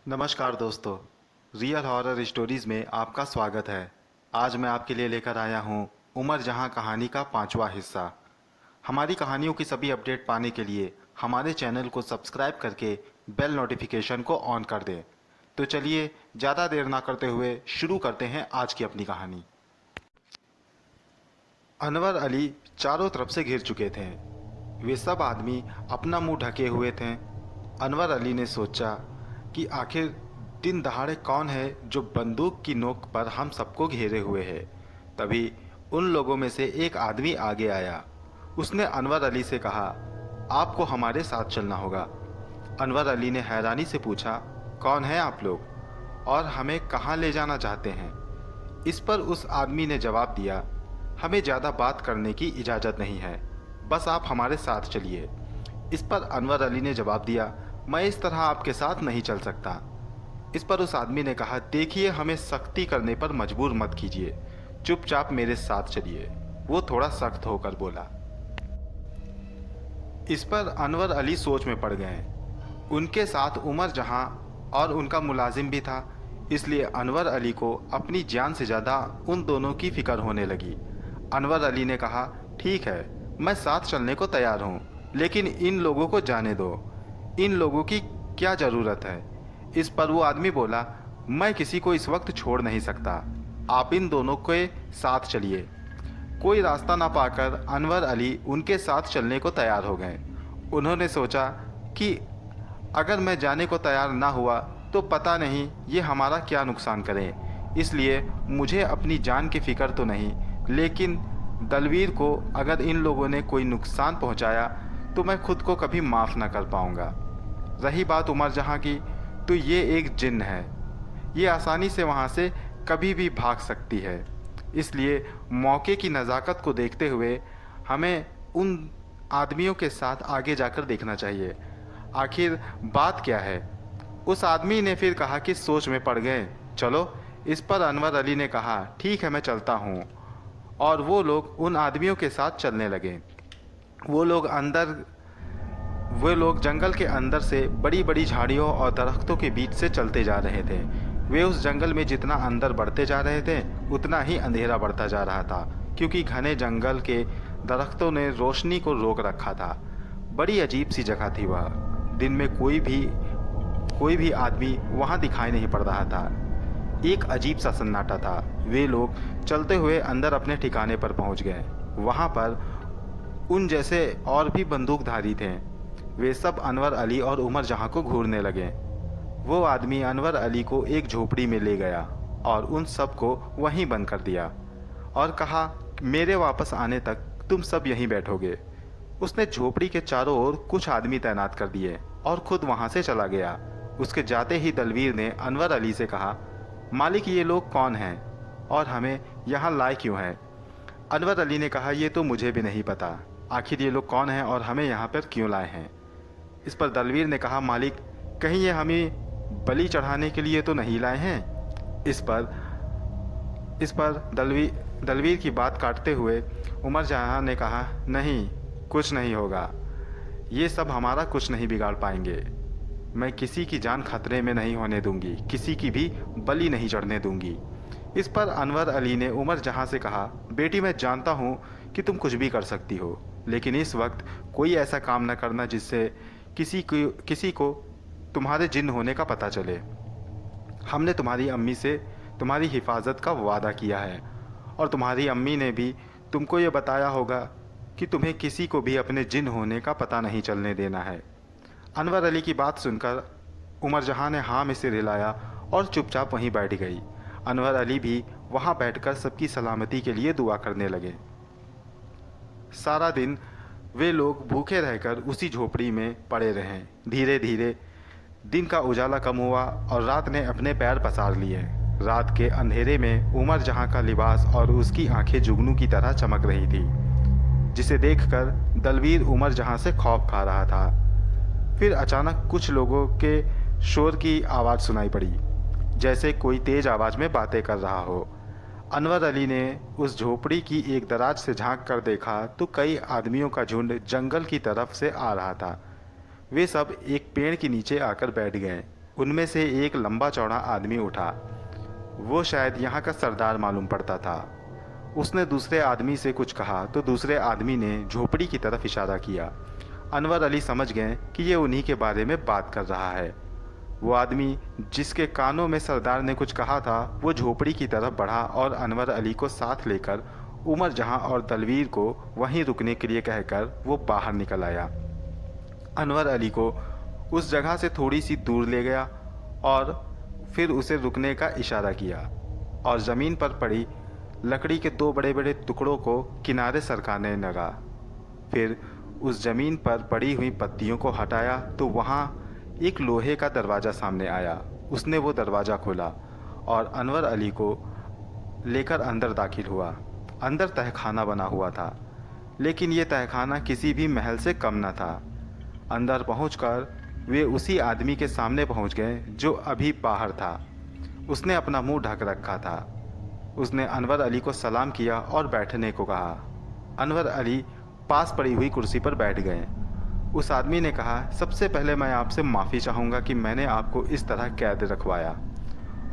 नमस्कार दोस्तों, real horror stories में आपका स्वागत है। आज मैं आपके लिए लेकर आया हूँ उमर जहाँ कहानी का 5वां हिस्सा। हमारी कहानियों की सभी अपडेट पाने के लिए हमारे चैनल को सब्सक्राइब करके बेल नोटिफिकेशन को ऑन कर दें। तो चलिए ज़्यादा देर ना करते हुए शुरू करते हैं आज की अपनी कहानी। अनवर अली चारों तरफ से घिर चुके थे। वे सब आदमी अपना मुंह ढके हुए थे। अनवर अली ने सोचा कि आखिर दिन दहाड़े कौन है जो बंदूक की नोक पर हम सबको घेरे हुए है। तभी उन लोगों में से एक आदमी आगे आया। उसने अनवर अली से कहा, आपको हमारे साथ चलना होगा। अनवर अली ने हैरानी से पूछा, कौन है आप लोग और हमें कहाँ ले जाना चाहते हैं? इस पर उस आदमी ने जवाब दिया, हमें ज़्यादा बात करने की इजाज़त नहीं है, बस आप हमारे साथ चलिए। इस पर अनवर अली ने जवाब दिया, मैं इस तरह आपके साथ नहीं चल सकता। इस पर उस आदमी ने कहा, देखिए हमें सख्ती करने पर मजबूर मत कीजिए, चुपचाप मेरे साथ चलिए। वो थोड़ा सख्त होकर बोला। इस पर अनवर अली सोच में पड़ गए। उनके साथ उमर जहां और उनका मुलाजिम भी था, इसलिए अनवर अली को अपनी जान से ज़्यादा उन दोनों की फिक्र होने लगी। अनवर अली ने कहा, ठीक है, मैं साथ चलने को तैयार हूँ, लेकिन इन लोगों को जाने दो। इन लोगों की क्या ज़रूरत है? इस पर वो आदमी बोला, मैं किसी को इस वक्त छोड़ नहीं सकता, आप इन दोनों के साथ चलिए। कोई रास्ता ना पाकर अनवर अली उनके साथ चलने को तैयार हो गए। उन्होंने सोचा कि अगर मैं जाने को तैयार ना हुआ तो पता नहीं ये हमारा क्या नुकसान करें, इसलिए मुझे अपनी जान की फ़िक्र तो नहीं, लेकिन दलवीर को अगर इन लोगों ने कोई नुकसान पहुंचाया तो मैं खुद को कभी माफ़ ना कर पाऊंगा। रही बात उमर जहां की, तो ये एक जिन्न है, ये आसानी से वहां से कभी भी भाग सकती है। इसलिए मौके की नज़ाकत को देखते हुए हमें उन आदमियों के साथ आगे जाकर देखना चाहिए, आखिर बात क्या है। उस आदमी ने फिर कहा कि सोच में पड़ गए, चलो। इस पर अनवर अली ने कहा, ठीक है, मैं चलता हूँ। और वो लोग उन आदमियों के साथ चलने लगे। वो लोग अंदर वे लोग जंगल के अंदर से बड़ी बड़ी झाड़ियों और दरख्तों के बीच से चलते जा रहे थे। वे उस जंगल में जितना अंदर बढ़ते जा रहे थे उतना ही अंधेरा बढ़ता जा रहा था, क्योंकि घने जंगल के दरख्तों ने रोशनी को रोक रखा था। बड़ी अजीब सी जगह थी वह। दिन में कोई भी आदमी वहाँ दिखाई नहीं पड़ रहा था। एक अजीब सा सन्नाटा था। वे लोग चलते हुए अंदर अपने ठिकाने पर पहुँच गए। वहाँ पर उन जैसे और भी बंदूकधारी थे। वे सब अनवर अली और उमर जहां को घूरने लगे। वो आदमी अनवर अली को एक झोपड़ी में ले गया और उन सब को वहीं बंद कर दिया और कहा, मेरे वापस आने तक तुम सब यहीं बैठोगे। उसने झोपड़ी के चारों ओर कुछ आदमी तैनात कर दिए और खुद वहां से चला गया। उसके जाते ही दलवीर ने अनवर अली से कहा, मालिक ये लोग कौन हैं और हमें यहाँ लाए क्यों हैं? अनवर अली ने कहा, ये तो मुझे भी नहीं पता, आखिर ये लोग कौन हैं और हमें यहाँ पर क्यों लाए हैं? इस पर दलवीर ने कहा, मालिक कहीं ये हमें बलि चढ़ाने के लिए तो नहीं लाए हैं? इस पर दलवीर की बात काटते हुए उमर जहां ने कहा, नहीं, कुछ नहीं होगा, ये सब हमारा कुछ नहीं बिगाड़ पाएंगे। मैं किसी की जान खतरे में नहीं होने दूंगी, किसी की भी बलि नहीं चढ़ने दूंगी। इस पर अनवर अली ने उमर जहां से कहा, बेटी मैं जानता हूं कि तुम कुछ भी कर सकती हो, लेकिन इस वक्त कोई ऐसा काम न करना जिससे किसी को तुम्हारे जिन्न होने का पता चले। हमने तुम्हारी अम्मी से तुम्हारी हिफाजत का वादा किया है और तुम्हारी अम्मी ने भी तुमको ये बताया होगा कि तुम्हें किसी को भी अपने जिन्न होने का पता नहीं चलने देना है। अनवर अली की बात सुनकर उमर जहां ने हाँ में सिर हिलाया और चुपचाप वहीं बैठ गई। अनवर अली भी वहां बैठकर सबकी सलामती के लिए दुआ करने लगे। सारा दिन वे लोग भूखे रहकर उसी झोपड़ी में पड़े रहे। धीरे धीरे दिन का उजाला कम हुआ और रात ने अपने पैर पसार लिए। रात के अंधेरे में उमर जहां का लिबास और उसकी आंखें जुगनू की तरह चमक रही थी, जिसे देखकर दलवीर उमर जहां से खौफ खा रहा था। फिर अचानक कुछ लोगों के शोर की आवाज़ सुनाई पड़ी, जैसे कोई तेज आवाज़ में बातें कर रहा हो। अनवर अली ने उस झोपड़ी की एक दराज से झांक कर देखा तो कई आदमियों का झुंड जंगल की तरफ से आ रहा था। वे सब एक पेड़ के नीचे आकर बैठ गए। उनमें से एक लंबा चौड़ा आदमी उठा। वो शायद यहाँ का सरदार मालूम पड़ता था। उसने दूसरे आदमी से कुछ कहा तो दूसरे आदमी ने झोपड़ी की तरफ इशारा किया। अनवर अली समझ गए कि ये उन्हीं के बारे में बात कर रहा है। वो आदमी जिसके कानों में सरदार ने कुछ कहा था वो झोपड़ी की तरफ बढ़ा और अनवर अली को साथ लेकर उमर जहां और दलवीर को वहीं रुकने के लिए कहकर वो बाहर निकल आया। अनवर अली को उस जगह से थोड़ी सी दूर ले गया और फिर उसे रुकने का इशारा किया और ज़मीन पर पड़ी लकड़ी के दो बड़े बड़े टुकड़ों को किनारे सरकाने लगा। फिर उस ज़मीन पर पड़ी हुई पत्तियों को हटाया तो वहाँ एक लोहे का दरवाज़ा सामने आया। उसने वो दरवाज़ा खोला और अनवर अली को लेकर अंदर दाखिल हुआ। अंदर तहखाना बना हुआ था, लेकिन ये तहखाना किसी भी महल से कम न था। अंदर पहुंचकर वे उसी आदमी के सामने पहुंच गए जो अभी बाहर था। उसने अपना मुंह ढक रखा था। उसने अनवर अली को सलाम किया और बैठने को कहा। अनवर अली पास पड़ी हुई कुर्सी पर बैठ गए। उस आदमी ने कहा, सबसे पहले मैं आपसे माफ़ी चाहूँगा कि मैंने आपको इस तरह कैद रखवाया,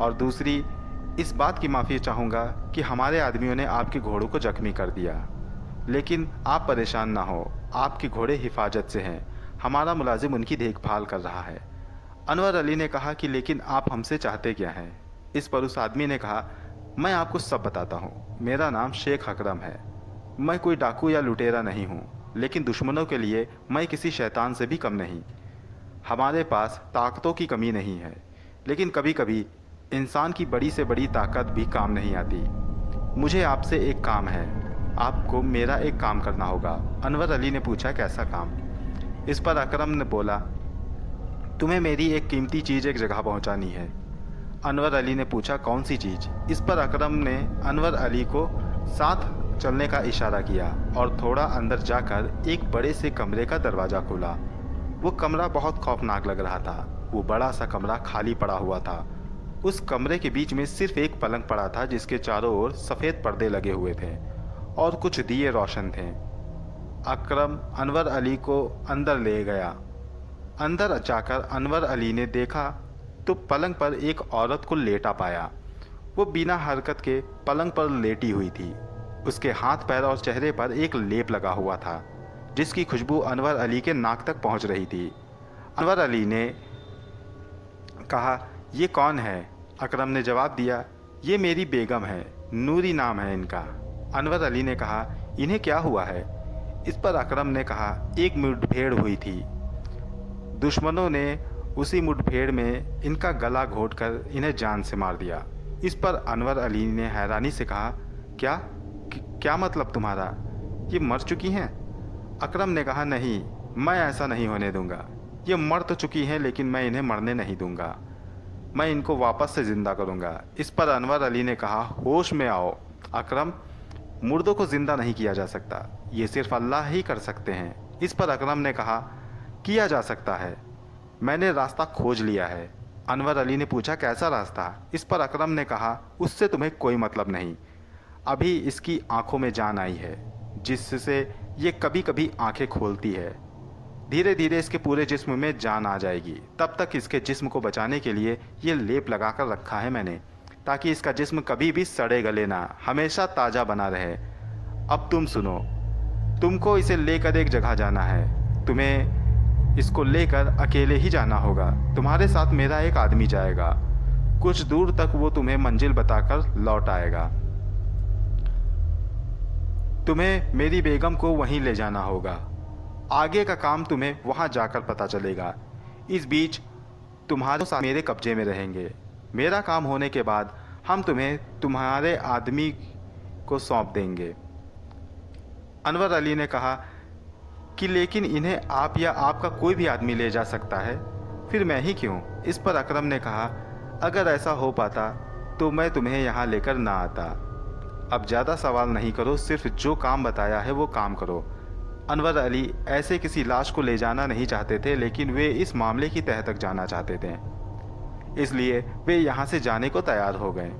और दूसरी इस बात की माफ़ी चाहूँगा कि हमारे आदमियों ने आपके घोड़ों को जख्मी कर दिया। लेकिन आप परेशान ना हो, आपके घोड़े हिफाजत से हैं। हमारा मुलाजिम उनकी देखभाल कर रहा है। अनवर अली ने कहा कि लेकिन आप हमसे चाहते क्या हैं? इस पर उस आदमी ने कहा, मैं आपको सब बताता हूँ। मेरा नाम शेख अकरम है। मैं कोई डाकू या लुटेरा नहीं हूँ, लेकिन दुश्मनों के लिए मैं किसी शैतान से भी कम नहीं। हमारे पास ताकतों की कमी नहीं है, लेकिन कभी कभी इंसान की बड़ी से बड़ी ताकत भी काम नहीं आती। मुझे आपसे एक काम है, आपको मेरा एक काम करना होगा। अनवर अली ने पूछा, कैसा काम? इस पर अकरम ने बोला, तुम्हें मेरी एक कीमती चीज़ एक जगह पहुंचानी है। अनवर अली ने पूछा, कौन सी चीज़? इस पर अकरम ने अनवर अली को साथ चलने का इशारा किया और थोड़ा अंदर जाकर एक बड़े से कमरे का दरवाज़ा खोला। वो कमरा बहुत खौफनाक लग रहा था। वो बड़ा सा कमरा खाली पड़ा हुआ था। उस कमरे के बीच में सिर्फ एक पलंग पड़ा था जिसके चारों ओर सफ़ेद पर्दे लगे हुए थे और कुछ दिए रोशन थे। अकरम अनवर अली को अंदर ले गया। अंदर जाकर अनवर अली ने देखा तो पलंग पर एक औरत को लेटा पाया। वो बिना हरकत के पलंग पर लेटी हुई थी। उसके हाथ पैर और चेहरे पर एक लेप लगा हुआ था जिसकी खुशबू अनवर अली के नाक तक पहुंच रही थी। अनवर अली ने कहा, ये कौन है? अकरम ने जवाब दिया, ये मेरी बेगम है, नूरी नाम है इनका। अनवर अली ने कहा, इन्हें क्या हुआ है? इस पर अकरम ने कहा, एक मुठभेड़ हुई थी। दुश्मनों ने उसी मुठभेड़ में इनका गला घोंटकर इन्हें जान से मार दिया। इस पर अनवर अली ने हैरानी से कहा, क्या मतलब तुम्हारा? ये मर चुकी हैं? अकरम ने कहा, नहीं, मैं ऐसा नहीं होने दूंगा। ये मर तो चुकी हैं, लेकिन मैं इन्हें मरने नहीं दूंगा। मैं इनको वापस से ज़िंदा करूंगा। इस पर अनवर अली ने कहा, होश में आओ अकरम, मुर्दों को ज़िंदा नहीं किया जा सकता, ये सिर्फ अल्लाह ही कर सकते हैं। इस पर अकरम ने कहा, किया जा सकता है, मैंने रास्ता खोज लिया है। अनवर अली ने पूछा, कैसा रास्ता? इस पर अकरम ने कहा, उससे तुम्हें कोई मतलब नहीं। अभी इसकी आंखों में जान आई है जिससे ये कभी कभी आंखें खोलती है। धीरे धीरे इसके पूरे जिस्म में जान आ जाएगी। तब तक इसके जिस्म को बचाने के लिए ये लेप लगा कर रखा है मैंने, ताकि इसका जिस्म कभी भी सड़े गले ना, हमेशा ताज़ा बना रहे। अब तुम सुनो, तुमको इसे लेकर एक जगह जाना है। तुम्हें इसको लेकर अकेले ही जाना होगा। तुम्हारे साथ मेरा एक आदमी जाएगा। कुछ दूर तक वो तुम्हें मंजिल बताकर लौट आएगा। तुम्हें मेरी बेगम को वहीं ले जाना होगा। आगे का काम तुम्हें वहां जाकर पता चलेगा। इस बीच तुम्हारे साथ मेरे कब्जे में रहेंगे। मेरा काम होने के बाद हम तुम्हें तुम्हारे आदमी को सौंप देंगे। अनवर अली ने कहा कि लेकिन इन्हें आप या आपका कोई भी आदमी ले जा सकता है, फिर मैं ही क्यों? इस पर अकरम ने कहा, अगर ऐसा हो पाता तो मैं तुम्हें यहाँ लेकर ना आता। अब ज़्यादा सवाल नहीं करो, सिर्फ जो काम बताया है वो काम करो। अनवर अली ऐसे किसी लाश को ले जाना नहीं चाहते थे, लेकिन वे इस मामले की तह तक जाना चाहते थे, इसलिए वे यहाँ से जाने को तैयार हो गए।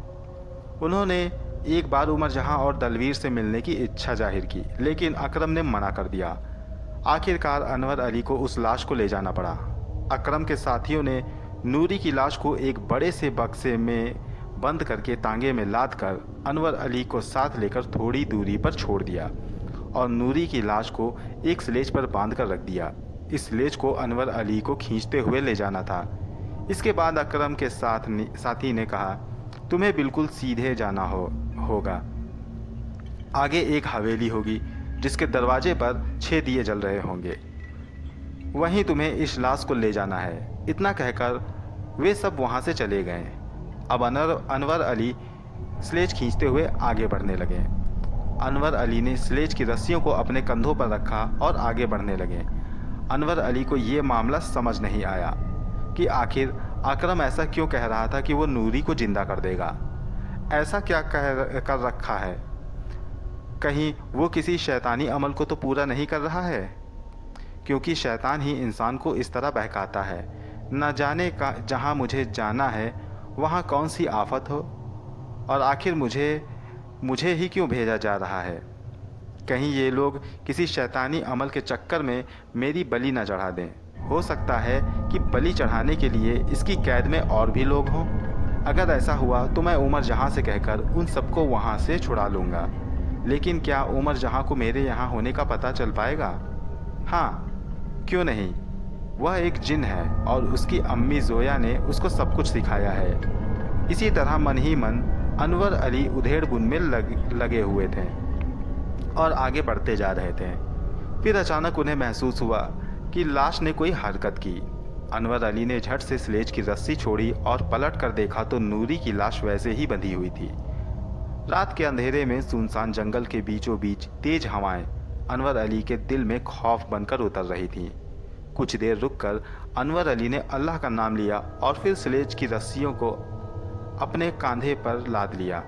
उन्होंने एक बार उमर जहाँ और दलवीर से मिलने की इच्छा जाहिर की, लेकिन अकरम ने मना कर दिया। आखिरकार अनवर अली को उस लाश को ले जाना पड़ा। अकरम के साथियों ने नूरी की लाश को एक बड़े से बक्से में बंद करके तांगे में लाद कर अनवर अली को साथ लेकर थोड़ी दूरी पर छोड़ दिया और नूरी की लाश को एक स्लेज पर बांध कर रख दिया। इस स्लेज को अनवर अली को खींचते हुए ले जाना था। इसके बाद अकरम के साथी ने कहा, तुम्हें बिल्कुल सीधे जाना होगा। आगे एक हवेली होगी जिसके दरवाजे पर 6 दिए जल रहे होंगे, वहीं तुम्हें इस लाश को ले जाना है। इतना कहकर वे सब वहां से चले गए। अब अनवर अली स्लेज खींचते हुए आगे बढ़ने लगे। अनवर अली ने स्लेज की रस्सियों को अपने कंधों पर रखा और आगे बढ़ने लगे। अनवर अली को ये मामला समझ नहीं आया कि आखिर अकरम ऐसा क्यों कह रहा था कि वो नूरी को जिंदा कर देगा। ऐसा क्या कर रखा है? कहीं वो किसी शैतानी अमल को तो पूरा नहीं कर रहा है? क्योंकि शैतान ही इंसान को इस तरह बहकाता है। न जाने का जहाँ मुझे जाना है वहाँ कौन सी आफत हो, और आखिर मुझे ही क्यों भेजा जा रहा है? कहीं ये लोग किसी शैतानी अमल के चक्कर में मेरी बलि न चढ़ा दें। हो सकता है कि बलि चढ़ाने के लिए इसकी कैद में और भी लोग हों। अगर ऐसा हुआ तो मैं उमर जहाँ से कहकर उन सबको वहाँ से छुड़ा लूँगा। लेकिन क्या उमर जहाँ को मेरे यहाँ होने का पता चल पाएगा? हाँ, क्यों नहीं। वह एक जिन है और उसकी अम्मी जोया ने उसको सब कुछ सिखाया है। इसी तरह मन ही मन अनवर अली उधेड़-बुन में लगे हुए थे और आगे बढ़ते जा रहे थे। फिर अचानक उन्हें महसूस हुआ कि लाश ने कोई हरकत की। अनवर अली ने झट से स्लेज की रस्सी छोड़ी और पलट कर देखा तो नूरी की लाश वैसे ही बंधी हुई थी। रात के अंधेरे में सुनसान जंगल के बीचों बीच तेज हवाएं अनवर अली के दिल में खौफ बनकर उतर रही थीं। कुछ देर रुककर अनवर अली ने अल्लाह का नाम लिया और फिर स्लेज की रस्सियों को अपने कंधे पर लाद लिया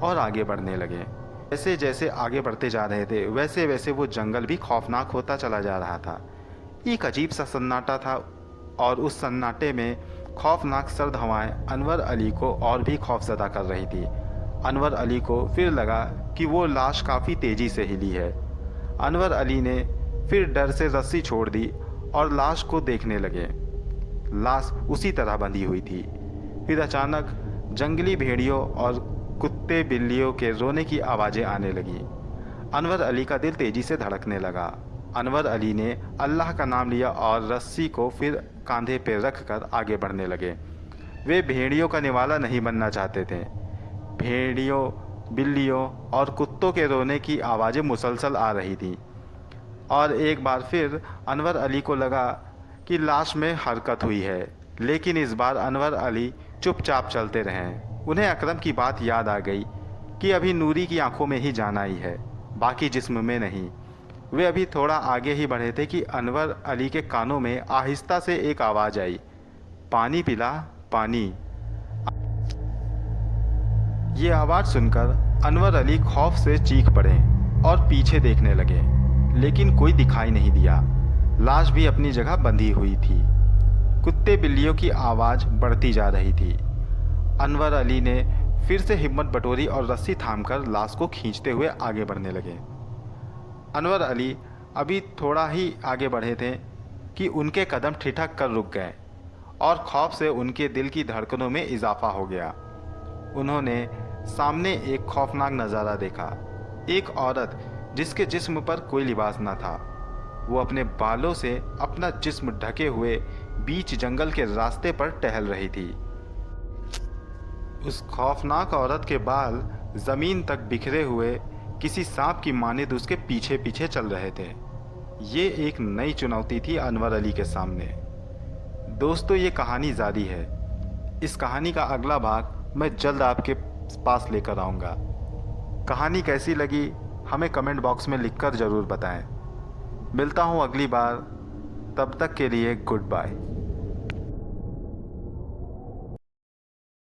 और आगे बढ़ने लगे। जैसे जैसे आगे बढ़ते जा रहे थे वैसे वैसे वो जंगल भी खौफनाक होता चला जा रहा था। एक अजीब सा सन्नाटा था और उस सन्नाटे में खौफनाक सर्द हवाएं अनवर अली को और भी खौफजदा कर रही थी। अनवर अली को फिर लगा कि वो लाश काफ़ी तेज़ी से हिली है। अनवर अली ने फिर डर से रस्सी छोड़ दी और लाश को देखने लगे। लाश उसी तरह बंधी हुई थी। फिर अचानक जंगली भेड़ियों और कुत्ते बिल्लियों के रोने की आवाज़ें आने लगी। अनवर अली का दिल तेज़ी से धड़कने लगा। अनवर अली ने अल्लाह का नाम लिया और रस्सी को फिर कंधे पर रख कर आगे बढ़ने लगे। वे भेड़ियों का निवाला नहीं बनना चाहते थे। भेड़ियों, बिल्लियों और कुत्तों के रोने की आवाज़ें मुसलसल आ रही थीं और एक बार फिर अनवर अली को लगा कि लाश में हरकत हुई है। लेकिन इस बार अनवर अली चुपचाप चलते रहें। उन्हें अकरम की बात याद आ गई कि अभी नूरी की आंखों में ही जान आई है, बाकी जिस्म में नहीं। वे अभी थोड़ा आगे ही बढ़े थे कि अनवर अली के कानों में आहिस्ता से एक आवाज़ आई, पानी पिला, पानी। ये आवाज़ सुनकर अनवर अली खौफ से चीख पड़े और पीछे देखने लगे, लेकिन कोई दिखाई नहीं दिया। लाश भी अपनी जगह बंधी हुई थी। कुत्ते बिल्लियों की आवाज़ बढ़ती जा रही थी। अनवर अली ने फिर से हिम्मत बटोरी और रस्सी थामकर लाश को खींचते हुए आगे बढ़ने लगे। अनवर अली अभी थोड़ा ही आगे बढ़े थे कि उनके कदम ठिठक कर रुक गए और खौफ से उनके दिल की धड़कनों में इजाफा हो गया। उन्होंने सामने एक खौफनाक नज़ारा देखा। एक औरत जिसके जिस्म पर कोई लिबास न था, वो अपने बालों से अपना जिस्म ढके हुए बीच जंगल के रास्ते पर टहल रही थी। उस खौफनाक औरत के बाल ज़मीन तक बिखरे हुए किसी सांप की मानिंद उसके पीछे पीछे चल रहे थे। ये एक नई चुनौती थी अनवर अली के सामने। दोस्तों, ये कहानी जारी है। इस कहानी का अगला भाग मैं जल्द आपके पास लेकर आऊँगा। कहानी कैसी लगी हमें कमेंट बॉक्स में लिखकर ज़रूर बताएं। मिलता हूँ अगली बार, तब तक के लिए गुड बाय।